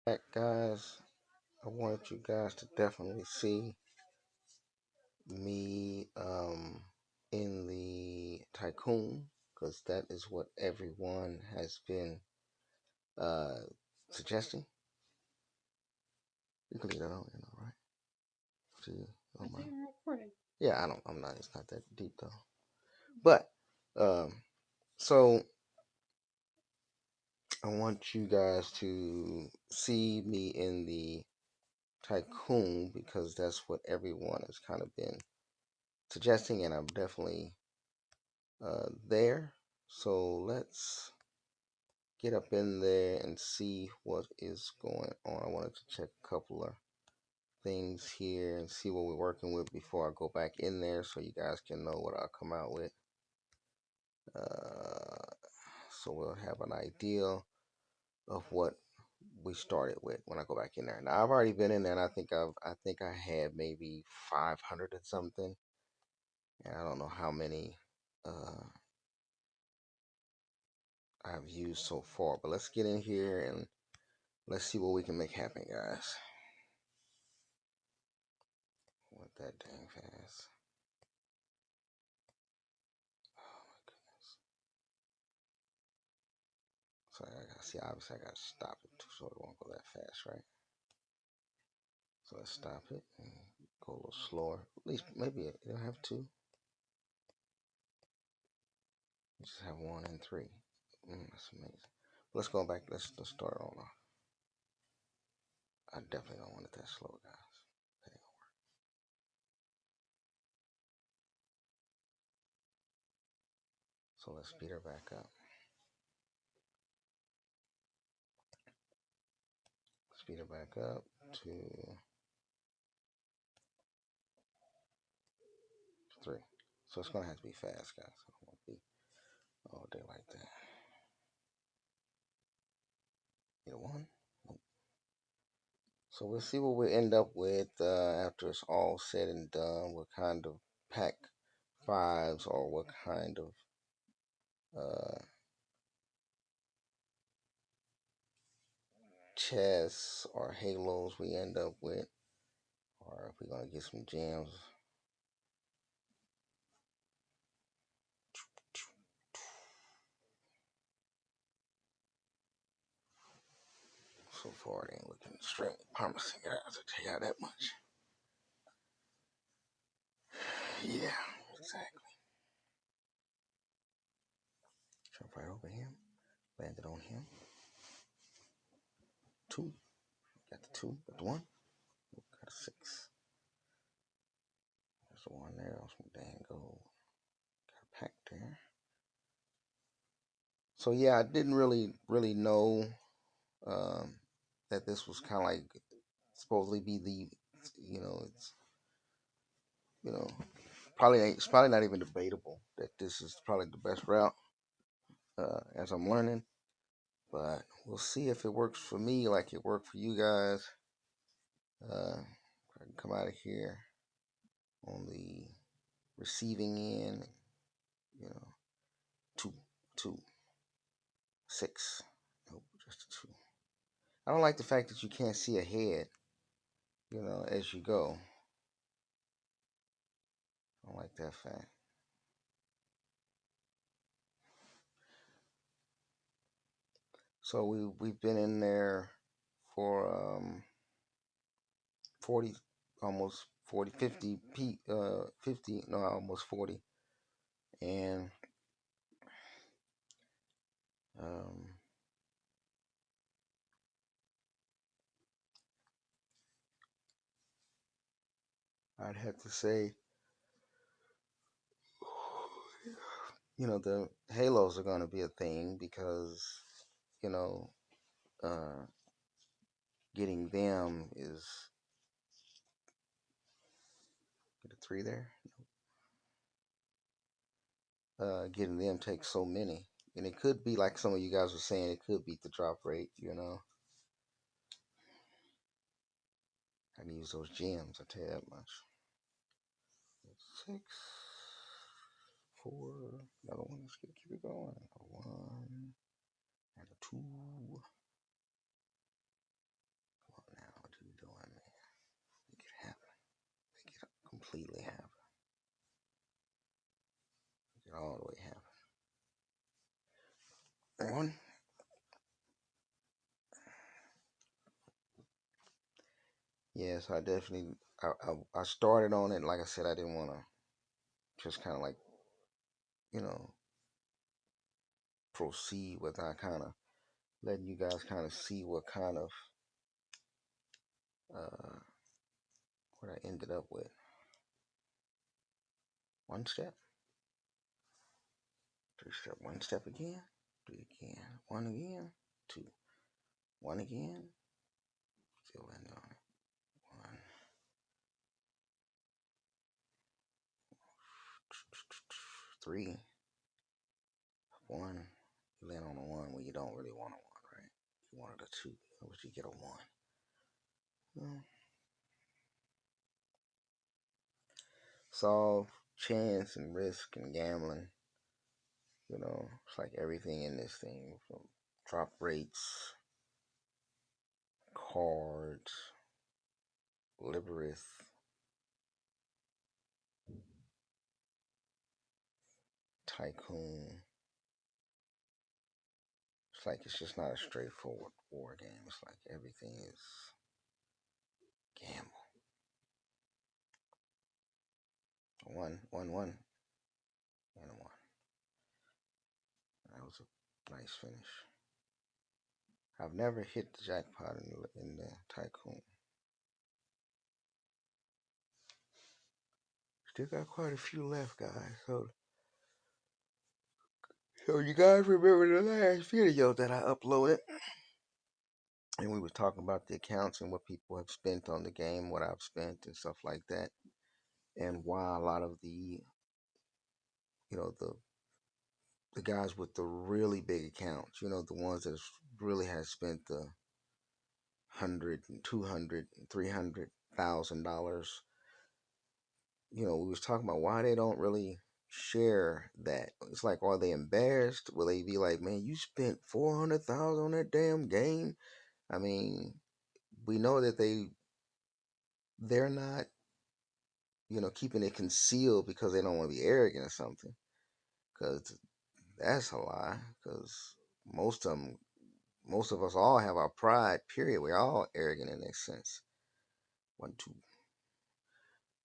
Back, guys. I wanted you guys to definitely see me in the Tycoon because that is what everyone has been uh, suggesting. You can leave that on, right? So you don't mind. Yeah, I don't. I'm not. It's not that deep though. But um, so I want you guys to see me in the Tycoon because that's what everyone has kind of been suggesting, and I'm definitely there. So let's get up in there and see what is going on. I wanted to check a couple of things here and see what we're working with before I go back in there so you guys can know what I'll come out with. Uh, so we'll have an idea of what we started with when I go back in there. Now I've already been in there and I think I had maybe 500 and something. And I don't know how many I've used so far, but let's get in here and let's see what we can make happen, guys. What that dang fast. Oh my goodness. So I gotta see, obviously I gotta stop it so it won't go that fast, right? So let's stop it and go a little slower. At least maybe it don't have two. You just have one and three. That's amazing. Let's go back. Let's start on off. I definitely don't want it that slow, guys. That ain't gonna work. So let's speed her back up. Speed her back up to 3. So it's gonna have to be fast, guys. I don't want to be all day like that. Get a 1. Nope. So we'll see what we end up with after it's all said and done. What kind of pack 5s or what kind of chests or halos we end up with, or if we're gonna get some gems. So far, it ain't looking extremely promising, guys. I tell you that much. Yeah, exactly. Jump right over him. Landed on him. 2. Got the 2. Got the 1. Got a 6. There's the 1 there. On some dang gold. Got a pack there. So yeah, I didn't really know that this was kind of like supposedly be the, it's you know it's probably not even debatable that this is probably the best route as I'm learning, but we'll see if it works for me like it worked for you guys. I can come out of here on the receiving end, you know, 2, 2, 6. Nope, just a 2. I don't like the fact that you can't see ahead, as you go. I don't like that fact. So we've been in there for 40, almost 40, 50 50, no, almost 40. And um, I'd have to say, the halos are going to be a thing because, you know, uh, getting them is, get a 3 there. Getting them takes so many, and it could be like some of you guys were saying, it could beat the drop rate. I can use those gems. I tell you that much. 6, 4, another one. Let's keep it going. A 1 and a 2. completely happen. Make it all the way happen. One, yes, I definitely. I started on it. Like I said, I didn't want to just kind of like you know proceed without kind of letting you guys kind of see what kind of uh, what I ended up with. One step, three step, one step again, three again, one again, two, one again, still landing on it. One, three, one. You land on a one when you don't really want a one, right? You wanted a two, but you get a one. Well, it's all chance and risk and gambling. It's like everything in this thing from drop rates, cards, Liberath, Tycoon. It's like it's just not a straightforward war game. It's like everything is gamble. One, one, one, and a one. That was a nice finish. I've never hit the jackpot in the Tycoon. Still got quite a few left, guys. So you guys remember the last video that I uploaded, and we was talking about the accounts and what people have spent on the game, what I've spent and stuff like that, and why a lot of the guys with the really big accounts, the ones that really has spent the 100 and 200 and $300,000. We was talking about why they don't really share that. It's like, are they embarrassed? Will they be like, man, you spent 400,000 on that damn game? I mean, we know that they're not, keeping it concealed because they don't want to be arrogant or something. Because that's a lie. Because most of them, most of us all have our pride. Period. We're all arrogant in that sense. One, two.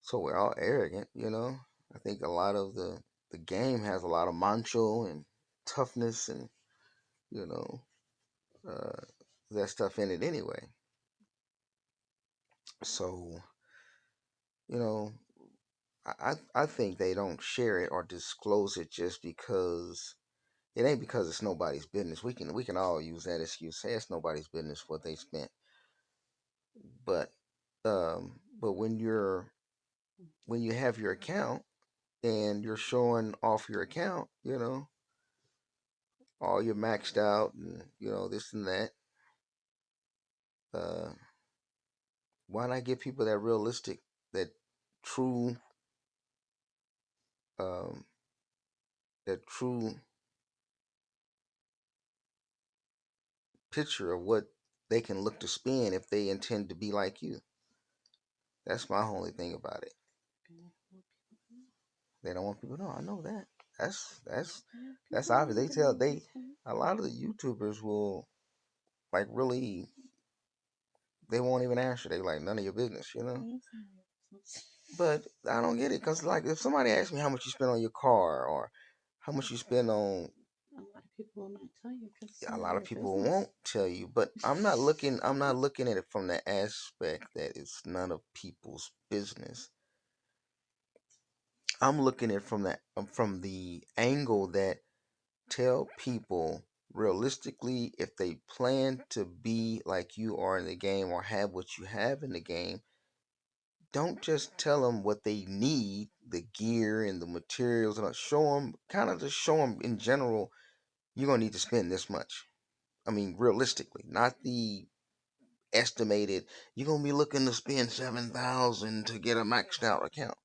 So we're all arrogant. I think a lot of the game has a lot of macho and toughness and you know uh, that stuff in it anyway. So you know, I think they don't share it or disclose it just because it ain't because it's nobody's business. We can all use that excuse. Say it's nobody's business what they spent, but but when you have your account and you're showing off your account, all you're maxed out and this and that. Uh, why not give people that realistic, that true, um, that true picture of what they can look to spend if they intend to be like you? That's my only thing about it. They don't want people to know. I know that. That's obvious. A lot of the YouTubers will like really they won't even answer. They like none of your business. But I don't get it because like if somebody asks me how much you spend on your car or how much you spend on a lot of people won't tell you, but I'm not looking at it from the aspect that it's none of people's business. I'm looking at it from the angle that tell people realistically if they plan to be like you are in the game or have what you have in the game, don't just tell them what they need, the gear and the materials, and show them, kind of just show them in general, you're going to need to spend this much. I mean, realistically, not the estimated, you're going to be looking to spend 7,000 to get a maxed out account.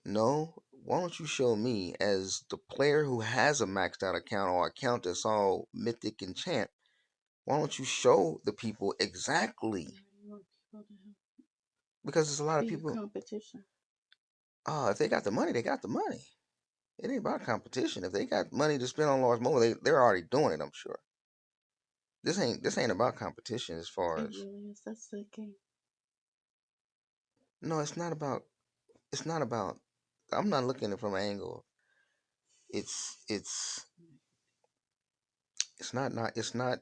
No, why don't you show me as the player who has a maxed out account or account that's all mythic and champ? Why don't you show the people exactly? Because there's a lot of people. Competition. Oh, if they got the money, they got the money. It ain't about competition. If they got money to spend on large mobile, they're already doing it. I'm sure. This ain't about competition as far It as. really is. That's the game. No, it's not about. It's not about. I'm not looking at it from an angle. It's it's not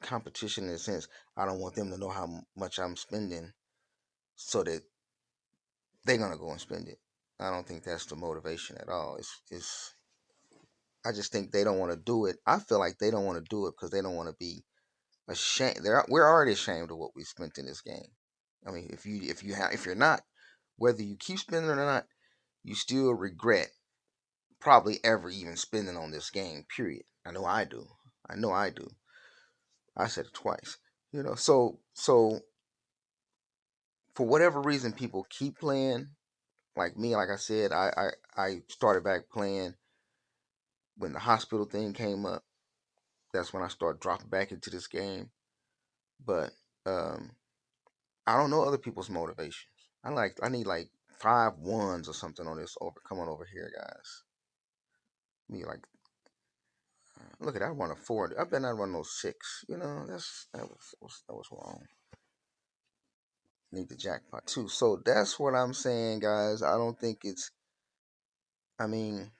competition in the sense I don't want them to know how much I'm spending so that they're gonna go and spend it. I don't think that's the motivation at all. It's I just think they don't want to do it. I feel like they don't want to do it because they don't want to be ashamed. We're already ashamed of what we spent in this game. I mean, if you're not, whether you keep spending or not, you still regret probably ever even spending on this game. Period. I know I do. I know I do. I said it twice. So for whatever reason, people keep playing. Like me, like I said, I started back playing when the hospital thing came up. That's when I started dropping back into this game. But um, I don't know other people's motivations. I need like 5 ones or something on this over. Come on over here, guys. Me like look at that. I run a 4. I bet I run those 6. That was wrong. Need the jackpot too. So that's what I'm saying, guys. I don't think it's. I mean,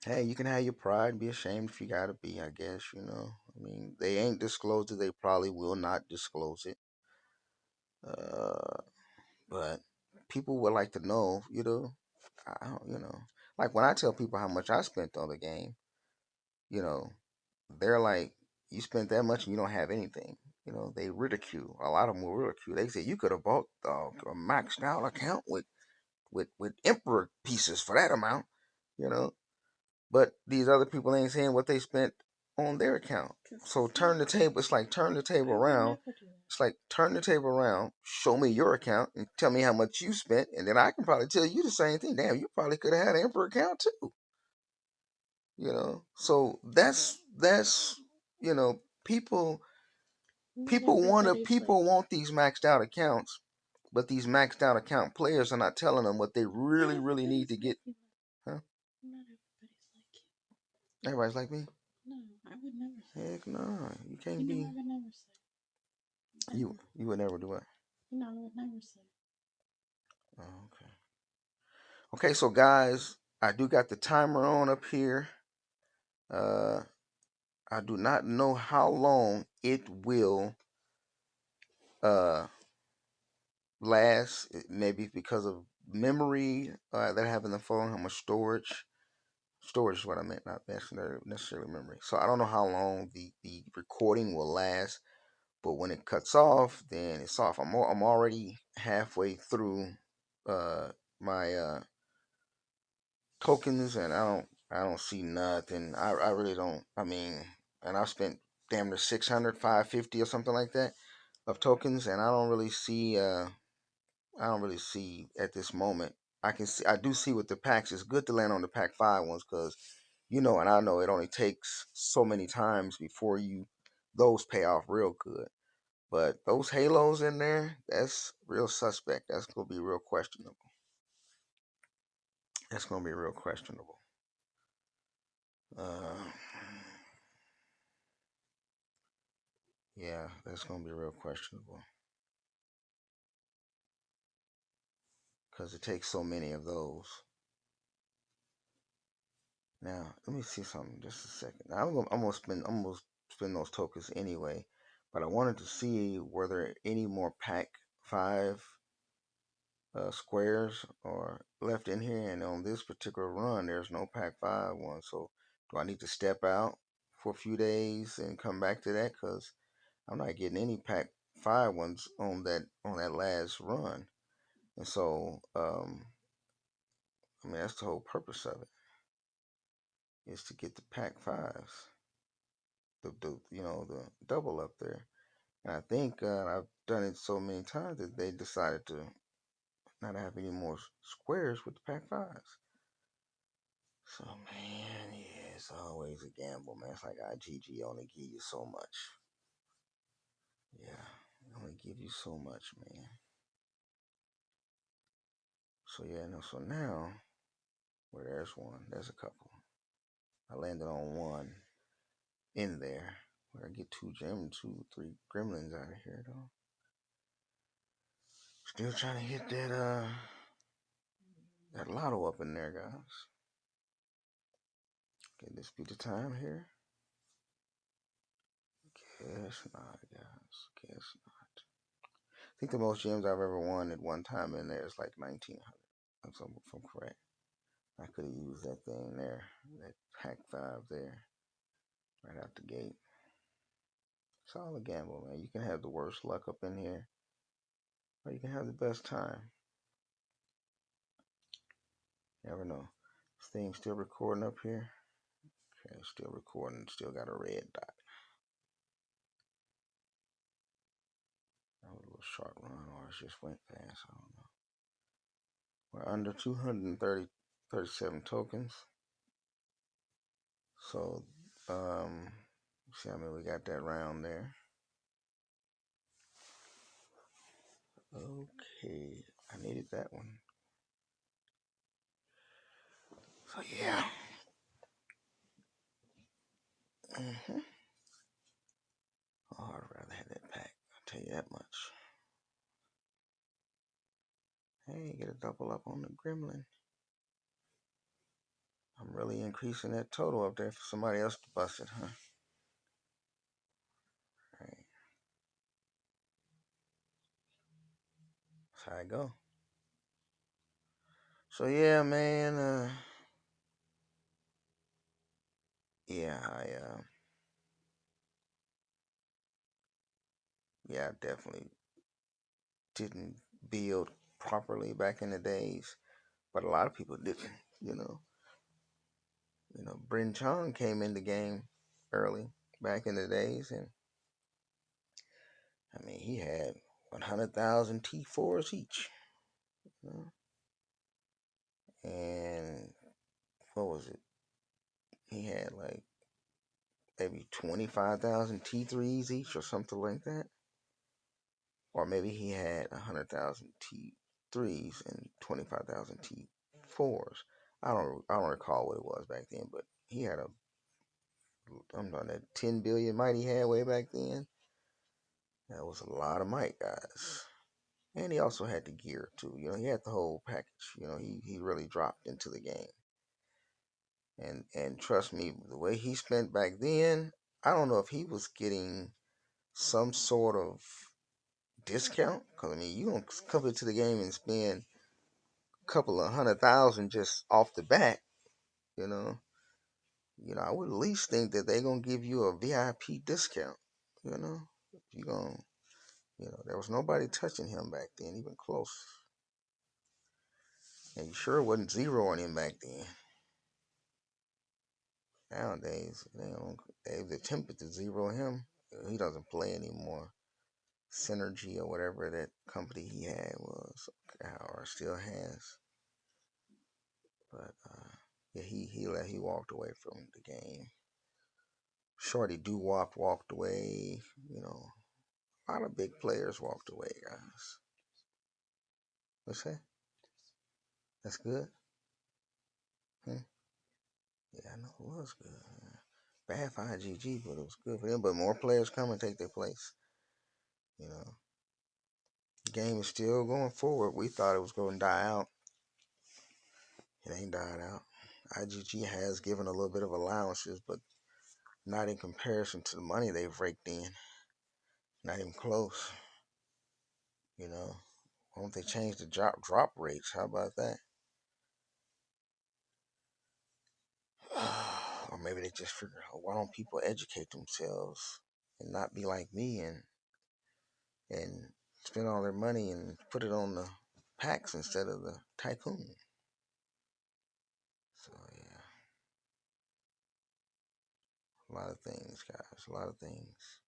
hey, you can have your pride and be ashamed if you gotta be. I guess I mean, they ain't disclosed it. They probably will not disclose it. Uh, but people would like to know. I don't. Like when I tell people how much I spent on the game, you know, they're like, "You spent that much and you don't have anything." They ridicule. A lot of them will ridicule. They say you could have bought a maxed out account with emperor pieces for that amount. You know, but these other people ain't saying what they spent on their account. So turn the table. It's like turn the table around. It's like turn the table around. Show me your account and tell me how much you spent, and then I can probably tell you the same thing. Damn, you probably could have had an Emperor account too. So that's people Not people want to everybody's like people you. want these maxed out accounts, but these maxed out account players are not telling them what they Not really need everybody's to like get. you. Huh? Not everybody's like you. Everybody's like me. No, I would never say. Heck no, you can't You know, be. I would never say. You Never. you would never do it. You know, I would never say. Oh, okay. Okay, so guys, I do got the timer on up here. Uh, I do not know how long it will uh last. Maybe because of memory that I have in the phone, how much storage. Storage is what I meant, not necessarily memory. So I don't know how long the recording will last, but when it cuts off, then it's off. I'm already halfway through uh my tokens, and I don't see nothing. I really don't. I mean, and I've spent damn near 600, 550 or something like that of tokens, and I don't really see at this moment. I do see with the packs. It's good to land on the pack 5 ones because and I know it only takes so many times before those pay off real good. But those halos in there, that's real suspect. That's gonna be real questionable. That's gonna be real questionable. Uh, yeah, that's gonna be real questionable because it takes so many of those. Now, let me see something. Just a second. Now, I'm gonna spend those tokens anyway, but I wanted to see were there any more pack 5 squares are left in here, and on this particular run, there's no pack 5 one. So, do I need to step out for a few days and come back to that? Cause I'm not getting any pack 5 ones on that last run, and so I mean that's the whole purpose of it is to get the pack 5s, the double up there. And I think I've done it so many times that they decided to not have any more squares with the pack 5s. So man, yeah, it's always a gamble, man. It's like IGG only give you so much. Yeah, they only give you so much, man. So yeah, no. So now, well, there's one. There's a couple. I landed on one in there. Where I get three gremlins out of here though. Still trying to hit that lotto up in there, guys. Can this be the time here? Guess not, guys. Guess not. I think the most gems I've ever won at one time in there is like 1900. If I'm correct. I could have used that thing there, that pack 5 there, right out the gate. It's all a gamble, man. You can have the worst luck up in here, or you can have the best time. You never know. This thing's still recording up here. Okay, still recording. Still got a red dot. That was a little short run, or it just went fast. I don't know. We're under 237 tokens. So, see how many we got that round there. Okay, I needed that one. So yeah. Oh, I'd rather have that pack. I'll tell you that much. Hey, get a double up on the gremlin. I'm really increasing that total up there for somebody else to bust it, huh? Right. That's how I go. So yeah, man. Yeah, I definitely didn't build properly back in the days, but a lot of people didn't. You know, Bryn Chong came in the game early back in the days, and I mean he had 100,000 T4s each, you know? And what was it? He had like maybe 25,000 T3s each or something like that. Or maybe he had 100,000 T3s and 25,000 T4s. I don't recall what it was back then, but he had I'm talking that 10 billion might he had way back then. That was a lot of might, guys. And he also had the gear too. He had the whole package. He really dropped into the game. And trust me, the way he spent back then, I don't know if he was getting some sort of discount. Because I mean, you don't come into the game and spend a couple of 100,000 just off the bat. You know, I would at least think that they're gonna give you a VIP discount. You gonna, there was nobody touching him back then, even close. And you sure wasn't zeroing him back then. Nowadays, they've attempted to zero him. He doesn't play anymore. Synergy or whatever that company he had was, or still has. But yeah, he walked away from the game. Shorty Doo-Wop walked away. A lot of big players walked away, guys. What's that? That's good. Hmm? Yeah, I know it was good. Bad for IGG, but it was good for them. But more players come and take their place. The game is still going forward. We thought it was going to die out. It ain't died out. IGG has given a little bit of allowances, but not in comparison to the money they've raked in. Not even close. Why don't they change the drop rates? How about that? Or maybe they just figure out, why don't people educate themselves and not be like me and spend all their money and put it on the packs instead of the Tycoon. So yeah, a lot of things, guys. A lot of things.